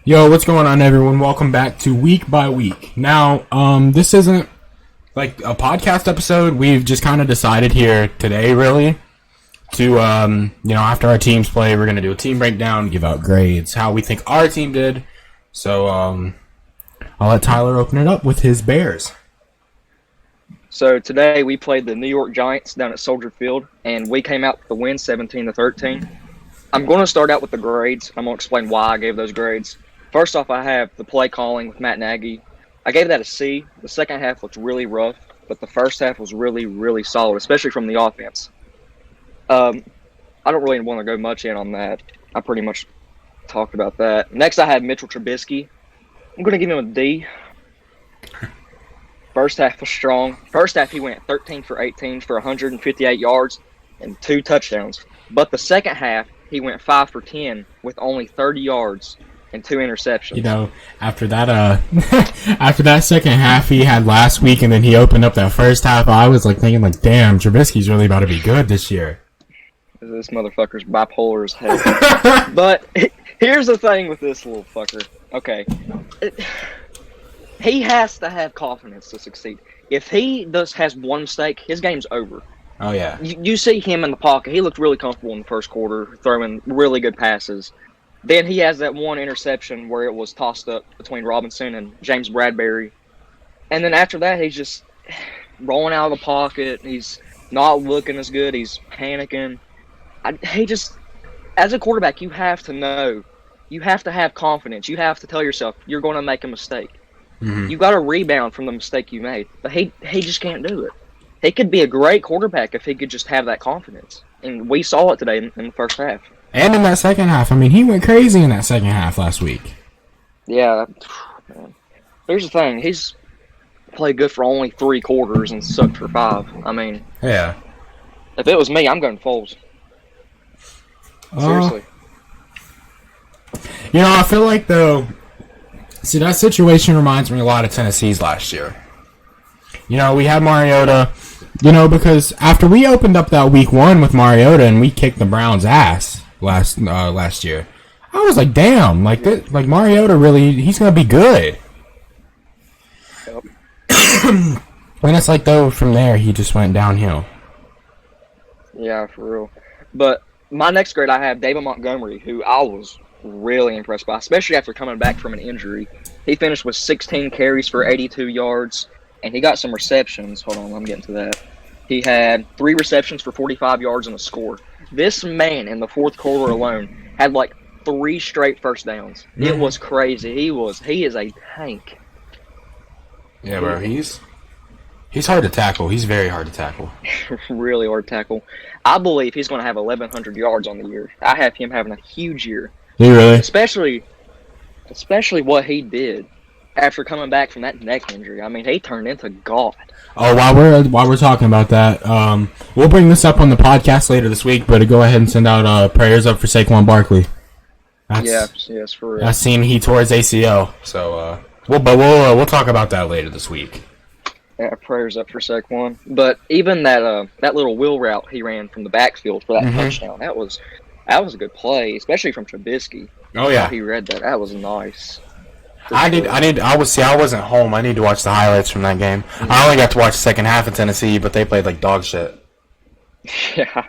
Yo, what's going on, everyone? Welcome back to Week by Week. Now, this isn't like a podcast episode. We've just kind of decided here today, really, to after our teams play, we're gonna do a team breakdown, give out grades, how we think our team did. So, I'll let Tyler open it up with his Bears. So today we played the New York Giants down at Soldier Field, and we came out with the win 17-13. I'm going to start out with the grades. I'm going to explain why I gave those grades. First off, I have the play calling with Matt Nagy. I gave that a C. The second half looked really rough, but the first half was really, really solid, especially from the offense. I don't really want to go much in on that. I pretty much talked about that. Next, I have Mitchell Trubisky. I'm going to give him a D. First half was strong. First half, he went 13 for 18 for 158 yards and 2 touchdowns. But the second half, he went 5 for 10 with only 30 yards and 2 interceptions. You know, after that, after that second half he had last week, and then he opened up that first half, I was like thinking, like, damn, Trubisky's really about to be good this year. This motherfucker's bipolar as hell. But here's the thing with this little fucker. Okay. He has to have confidence to succeed. If he has one mistake, his game's over. Oh, yeah. You see him in the pocket. He looked really comfortable in the first quarter, throwing really good passes. Then he has that one interception where it was tossed up between Robinson and James Bradbury. And then after that, he's just rolling out of the pocket. He's not looking as good. He's panicking. As a quarterback, you have to know. You have to have confidence. You have to tell yourself you're going to make a mistake. Mm-hmm. You got to rebound from the mistake you made. But he just can't do it. He could be a great quarterback if he could just have that confidence. And we saw it today in the first half. And in that second half. I mean, he went crazy in that second half last week. Yeah. Man. Here's the thing. He's played good for only 3 quarters and sucked for 5. I mean, yeah. If it was me, I'm going Foles. Seriously. You know, I feel like, though, see, that situation reminds me a lot of Tennessee's last year. You know, we had Mariota, you know, because after we opened up that week 1 with Mariota and we kicked the Browns' ass last year, I was like, damn, like Mariota really, he's going to be good. Yep. And it's like, though, from there, he just went downhill. Yeah, for real. But my next grade, I have David Montgomery, who I was really impressed by, especially after coming back from an injury. He finished with 16 carries for 82 yards, and he got some receptions. Hold on, I'm getting to that. He had 3 receptions for 45 yards and a score. This man in the fourth quarter alone had like 3 straight first downs. It was crazy. He is a tank. Yeah, bro, he's hard to tackle. He's very hard to tackle. Really hard to tackle. I believe he's going to have 1,100 yards on the year. I have him having a huge year. You really? Especially what he did after coming back from that neck injury. I mean, he turned into God. Oh, while we're talking about that, we'll bring this up on the podcast later this week. But go ahead and send out prayers up for Saquon Barkley. Yes, for real. I seen he tore his ACL, so we'll talk about that later this week. Yeah, prayers up for Saquon. But even that little wheel route he ran from the backfield for that touchdown, that was a good play, especially from Trubisky. Oh yeah, how he read that. That was nice. I wasn't home. I need to watch the highlights from that game. Mm-hmm. I only got to watch the second half of Tennessee, but they played like dog shit. Yeah,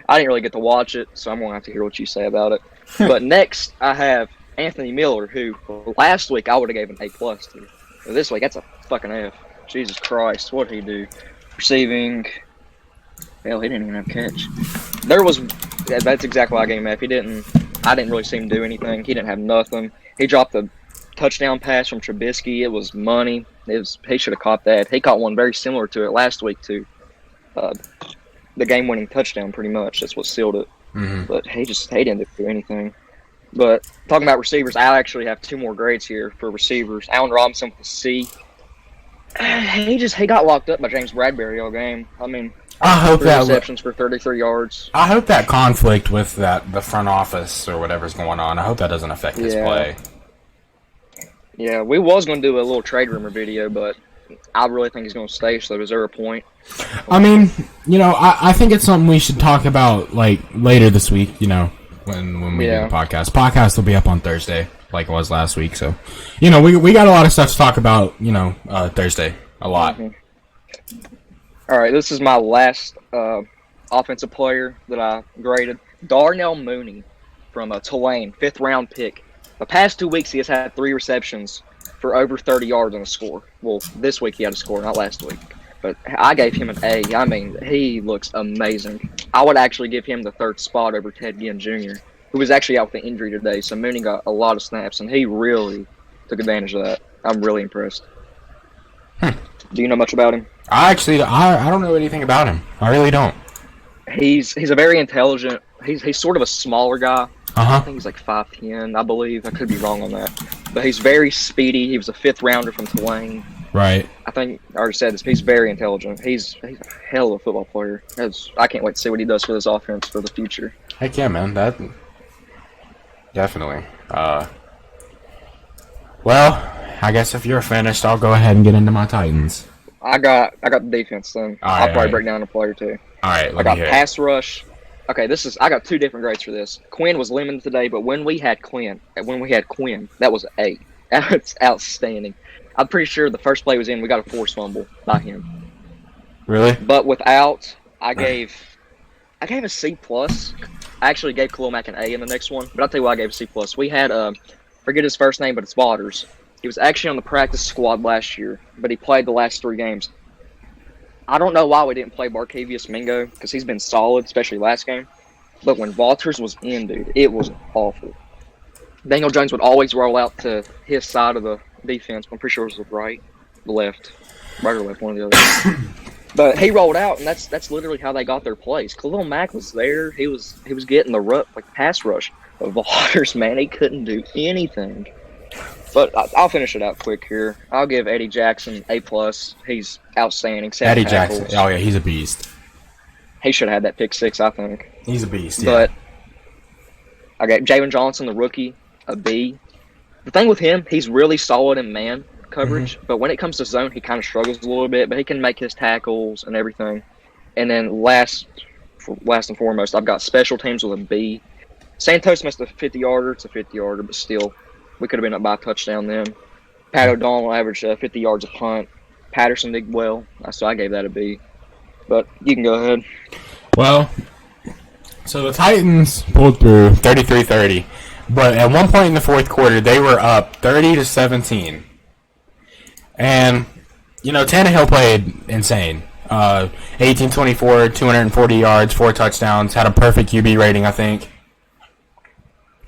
I didn't really get to watch it, so I'm gonna have to hear what you say about it. But next, I have Anthony Miller, who last week I would have gave an A+ to. But this week, that's a fucking F. Jesus Christ, what did he do? Receiving. Hell, he didn't even have a catch. That's exactly why I gave him F. I didn't really see him do anything. He didn't have nothing. He dropped a touchdown pass from Trubisky. It was money. He should have caught that. He caught one very similar to it last week too. The game-winning touchdown, pretty much. That's what sealed it. Mm-hmm. But he didn't do anything. But talking about receivers, I actually have 2 more grades here for receivers. Allen Robinson with a C. He got locked up by James Bradbury all game. I mean, I hope 3 receptions for 33 yards. I hope that conflict with the front office or whatever's going on, I hope that doesn't affect his play. Yeah, we was going to do a little trade rumor video, but I really think he's going to stay, so is there a point? I mean, you know, I think it's something we should talk about, like, later this week, you know, when we do the podcast. Podcast will be up on Thursday, like it was last week. So, we got a lot of stuff to talk about. Thursday, a lot. Mm-hmm. All right, this is my last offensive player that I graded. Darnell Mooney from Tulane, 5th round pick. The past 2 weeks, he has had 3 receptions for over 30 yards on a score. Well, this week he had a score, not last week. But I gave him an A. I mean, he looks amazing. I would actually give him the 3rd spot over Ted Ginn Jr., who was actually out with an injury today. So Mooney got a lot of snaps, and he really took advantage of that. I'm really impressed. Do you know much about him? I don't know anything about him. I really don't. He's a very intelligent. He's sort of a smaller guy. I think he's like 5'10", I believe. I could be wrong on that. But he's very speedy. He was a 5th rounder from Tulane. Right. I think I already said this. He's very intelligent. He's a hell of a football player. I can't wait to see what he does for this offense for the future. Heck yeah, man. That definitely. Well, I guess if you're finished, I'll go ahead and get into my Titans. I got the defense then. I'll probably break down the player too. All right. I got pass rush. Okay, I got 2 different grades for this. Quinn was limited today, but when we had Quinn, that was an A. That's outstanding. I'm pretty sure the first play was in. We got a forced fumble by him. Really? But without, I gave a C+. I actually gave Khalil Mack an A in the next one, but I'll tell you why I gave a C+. We had, forget his first name, but it's Waters. He was actually on the practice squad last year, but he played the last 3 games. I don't know why we didn't play Barkevius Mingo, because he's been solid, especially last game. But when Waters was in, dude, it was awful. Daniel Jones would always roll out to his side of the defense. I'm pretty sure it was right or left, one or the other. But he rolled out, and that's literally how they got their plays. Khalil Mack was there. He was getting the pass rush. But Waters, man, he couldn't do anything. But I'll finish it out quick here. I'll give Eddie Jackson A+. He's outstanding. Eddie Jackson. Oh, yeah, he's a beast. He should have had that pick 6, I think. He's a beast, yeah. But I got Jalen Johnson, the rookie, a B. The thing with him, he's really solid in man coverage, but when it comes to zone, he kind of struggles a little bit, but he can make his tackles and everything. And then last and foremost, I've got special teams with a B. Santos missed a 50-yarder. It's a 50-yarder, but still, we could have been up by a touchdown then. Pat O'Donnell averaged 50 yards a punt. Patterson did well, so I gave that a B. But you can go ahead. Well, so the Titans pulled through 33-30, but at one point in the 4th quarter, they were up 30-17. And, Tannehill played insane. 18-24, 240 yards, 4 touchdowns, had a perfect QB rating, I think.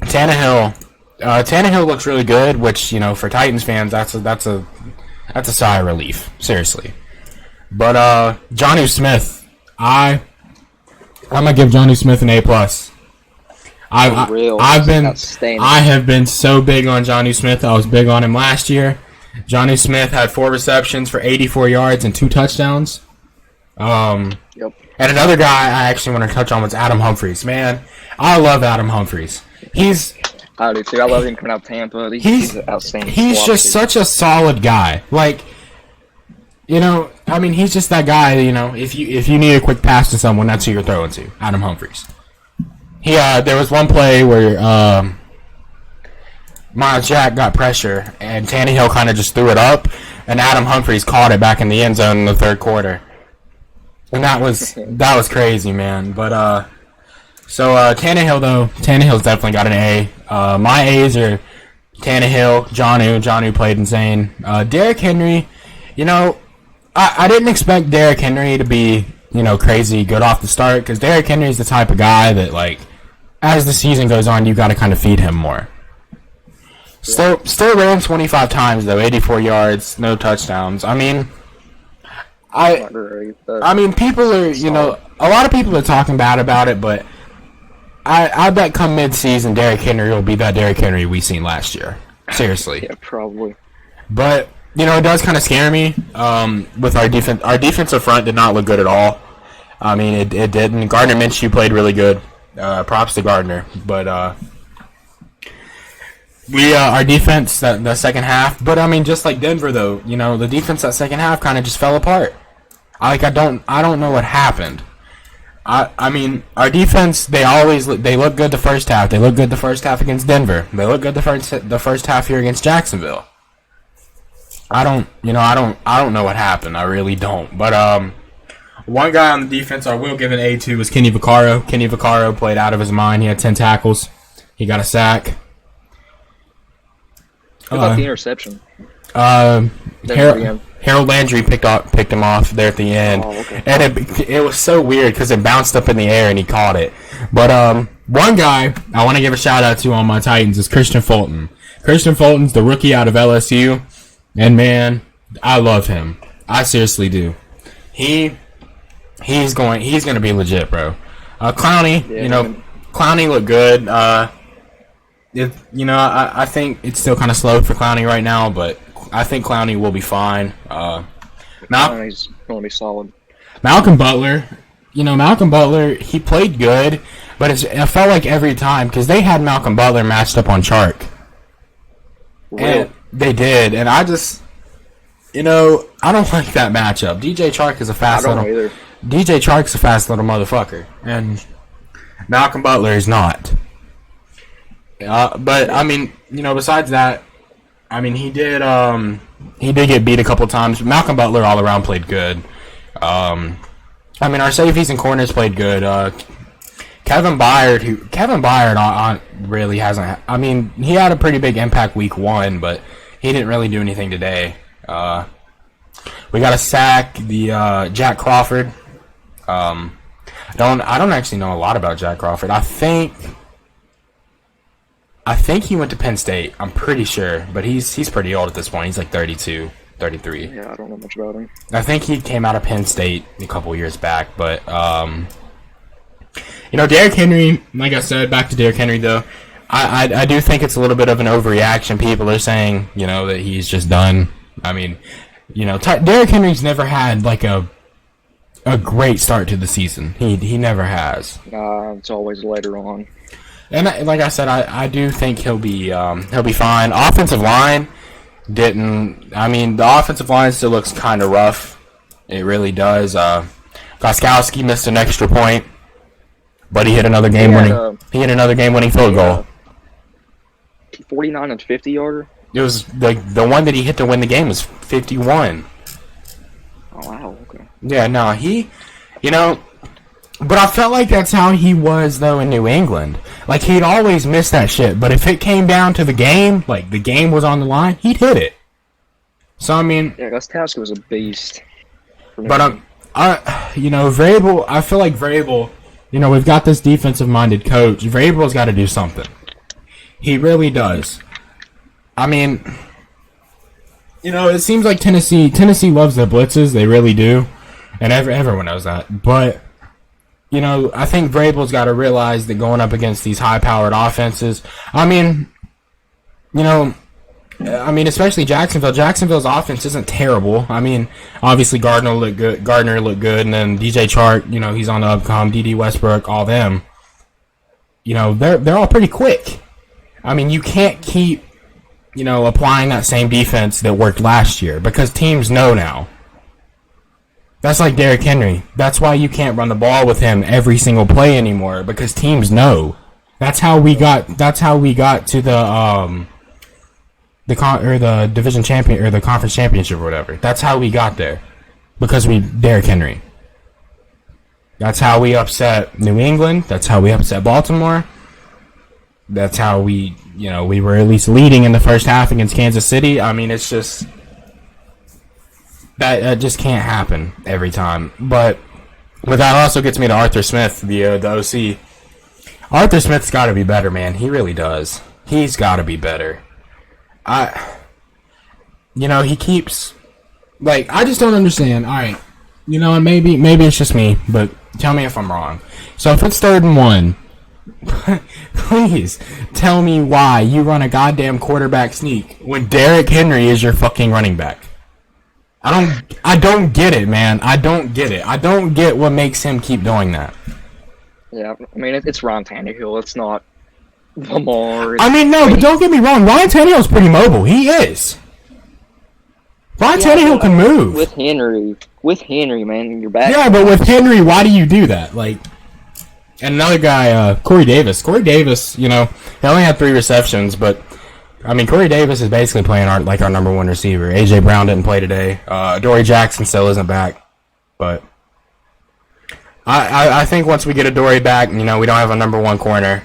Tannehill looks really good, which, for Titans fans, that's a sigh of relief, seriously. But Jonnu Smith, I'm gonna give Jonnu Smith an A+. I have been so big on Jonnu Smith. I was big on him last year. Jonnu Smith had 4 receptions for 84 yards and 2 touchdowns. Yep. And another guy I actually want to touch on was Adam Humphries. Man, I love Adam Humphries. I do too. I love him coming out of Tampa. He's outstanding. He's just such a solid guy. He's just that guy. If you need a quick pass to someone, that's who you're throwing to. Adam Humphries. There was one play where Miles Jack got pressure, and Tannehill kind of just threw it up, and Adam Humphries caught it back in the end zone in the 3rd quarter. And that was crazy, man. But Tannehill's definitely got an A. My A's are Tannehill, Jonnu played insane. Derrick Henry, I didn't expect Derrick Henry to be, crazy good off the start, because Derrick Henry's the type of guy that, as the season goes on, you got to kind of feed him more. Still ran 25 times, though, 84 yards, no touchdowns. People are, a lot of people are talking bad about it, but I bet come mid-season, Derrick Henry will be that Derrick Henry we seen last year. Seriously. Yeah, probably. But, it does kind of scare me with our defense. Our defensive front did not look good at all. It didn't. Gardner Minshew played really good. Props to Gardner. But our defense, the second half. But, just like Denver, though, the defense that second half kind of just fell apart. I don't know what happened. I mean, our defense, they look good the first half. They look good the first half against Denver. They look good the first half here against Jacksonville. I don't know what happened. I really don't. But one guy on the defense I will give an A to was Kenny Vaccaro. Kenny Vaccaro played out of his mind. He had 10 tackles. He got a sack. What about the interception? Harold Landry picked him off there at the end, and it was so weird because it bounced up in the air and he caught it. But one guy I want to give a shout out to on my Titans is Christian Fulton. Christian Fulton's the rookie out of LSU, and man, I love him. I seriously do. He's going to be legit, bro. Clowney, Clowney looked good. I think it's still kind of slow for Clowney right now, but I think Clowney will be fine. Clowney's going to be solid. Malcolm Butler, he played good, but it felt like every time, because they had Malcolm Butler matched up on Chark. Really? And they did, and I just, I don't like that matchup. DJ Chark is a fast little motherfucker, and Malcolm Butler is not. But I mean, besides that, I mean, he did get beat a couple times. Malcolm Butler all around played good. I mean, our safeties and corners played good. Kevin Byard really hasn't. I mean, he had a pretty big impact week 1, but he didn't really do anything today. We got a sack. The Jack Crawford. I don't actually know a lot about Jack Crawford. I think he went to Penn State. I'm pretty sure, but he's pretty old at this point. He's like 32, 33. Yeah, I don't know much about him. I think he came out of Penn State a couple years back, but Derrick Henry. Like I said, back to Derrick Henry though. I do think it's a little bit of an overreaction. People are saying, that he's just done. I mean, Derrick Henry's never had like a great start to the season. He never has. It's always later on. And like I said, I do think he'll be fine. Offensive line didn't. I mean, the offensive line still looks kind of rough. It really does. Gostkowski missed an extra point, but he hit another game-winning field goal. 49 and 50-yarder. It was the one that he hit to win the game was 51. Oh wow. Okay. Yeah. No, But I felt like that's how he was, though, in New England. Like, he'd always miss that shit. But if it came down to the game, like, the game was on the line, he'd hit it. So, I mean... Yeah, Gostkowski was a beast. But, Vrabel, I feel like Vrabel, we've got this defensive-minded coach. Vrabel's got to do something. He really does. I mean, it seems like Tennessee loves their blitzes. They really do. And everyone knows that. But... I think Vrabel's got to realize that going up against these high-powered offenses, especially Jacksonville. Jacksonville's offense isn't terrible. I mean, obviously Gardner looked good, and then DJ Chark, he's on the upcom. D.D. Westbrook, all them. They're all pretty quick. I mean, you can't keep, applying that same defense that worked last year because teams know now. That's like Derrick Henry. That's why you can't run the ball with him every single play anymore because teams know. That's how we got to the division champion or the conference championship or whatever. That's how we got there because Derrick Henry. That's how we upset New England. That's how we upset Baltimore. That's how we were at least leading in the first half against Kansas City. I mean, it's just. That just can't happen every time. But that also gets me to Arthur Smith, the OC. Arthur Smith's got to be better, man. He really does. He's got to be better. He keeps... Like, I just don't understand. All right. And maybe it's just me, but tell me if I'm wrong. So if it's 3rd and 1, please tell me why you run a goddamn quarterback sneak when Derrick Henry is your fucking running back. I don't get it, man. I don't get it. I don't get what makes him keep doing that. Yeah, I mean, it's Ryan Tannehill. It's not Lamar. But don't get me wrong. Ryan Tannehill's pretty mobile. He is. Ryan Tannehill can move. With Henry, man, you're back. Yeah, but with Henry, why do you do that? Like, And another guy, Corey Davis. Corey Davis, he only had 3 receptions, but I mean, Corey Davis is basically playing our number 1 receiver. AJ Brown didn't play today. Dory Jackson still isn't back, but I think once we get a Dory back, we don't have a number 1 corner.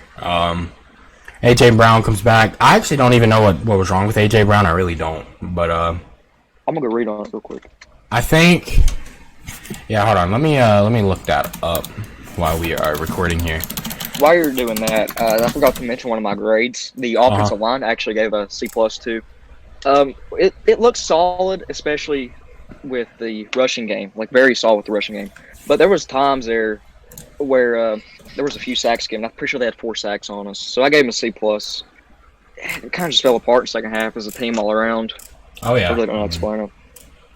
AJ Brown comes back. I actually don't even know what was wrong with AJ Brown. I really don't, but I'm gonna go read on it real quick. I think. Yeah, hold on. Let me look that up while we are recording here. While you're doing that, I forgot to mention one of my grades. The offensive line actually gave a C+ to. It looks solid, especially with the rushing game, like very solid with the rushing game. But there was times there where there was a few sacks given. I'm pretty sure they had 4 sacks on us, so I gave them a C+. It kind of just fell apart in the second half as a team all around. Oh yeah, I really don't know how to explain it.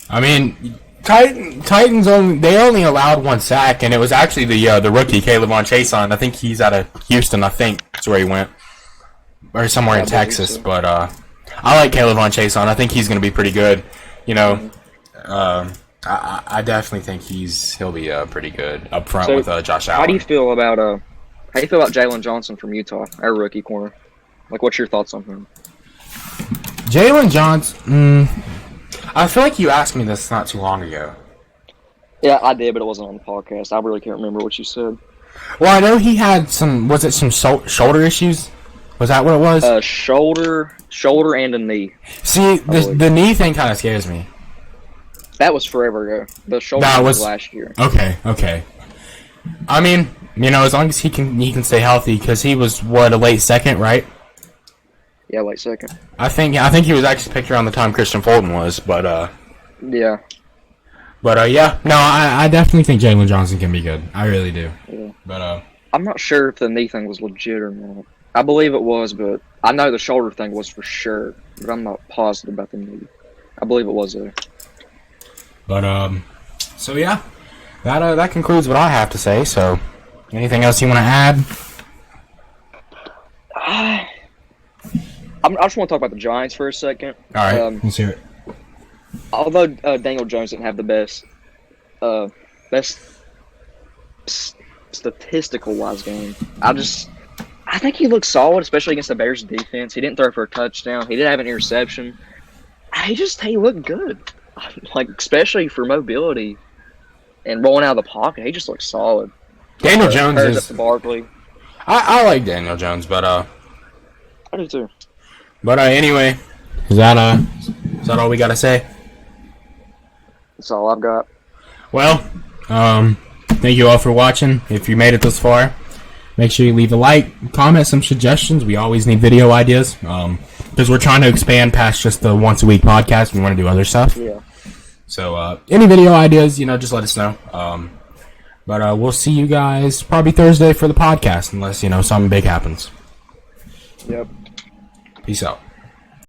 I mean, Titans only allowed 1 sack, and it was actually the rookie Kayvon Chason. I think he's out of Houston. I think that's where he went, or somewhere in Texas. So. But I like Kayvon Chason. I think he's going to be pretty good. I definitely think he'll be pretty good up front with Josh Allen. How do you feel about Jalen Johnson from Utah, our rookie corner? Like, what's your thoughts on him? Jalen Johnson. I feel like you asked me this not too long ago. Yeah, I did, but it wasn't on the podcast. I really can't remember what you said. Well, I know he had some shoulder issues? Was that what it was? Shoulder and a knee. See, the knee thing kind of scares me. That was forever ago. The shoulder was last year. Okay. I mean, as long as he can stay healthy, because he was, a late second, right? Yeah, late second. I think he was actually picked around the time Christian Fulton was, but yeah. But yeah, no, I definitely think Jalen Johnson can be good. I really do. Yeah. But I'm not sure if the knee thing was legit or not. I believe it was, but I know the shoulder thing was for sure. But I'm not positive about the knee. I believe it was there. But so yeah, that concludes what I have to say. So, anything else you want to add? I just want to talk about the Giants for a second. All right, let's hear it. Although Daniel Jones didn't have the best statistical-wise game, I think he looked solid, especially against the Bears defense. He didn't throw for a touchdown. He didn't have an interception. He looked good, like especially for mobility and rolling out of the pocket. He just looked solid. Daniel Jones is up to Barkley. I like Daniel Jones, but I do too. But anyway, is that all we gotta say? That's all I've got. Well, thank you all for watching. If you made it this far, make sure you leave a like, comment some suggestions. We always need video ideas, because we're trying to expand past just the once a week podcast. We want to do other stuff. Yeah. So any video ideas, just let us know. But we'll see you guys probably Thursday for the podcast, unless something big happens. Yep. Peace out.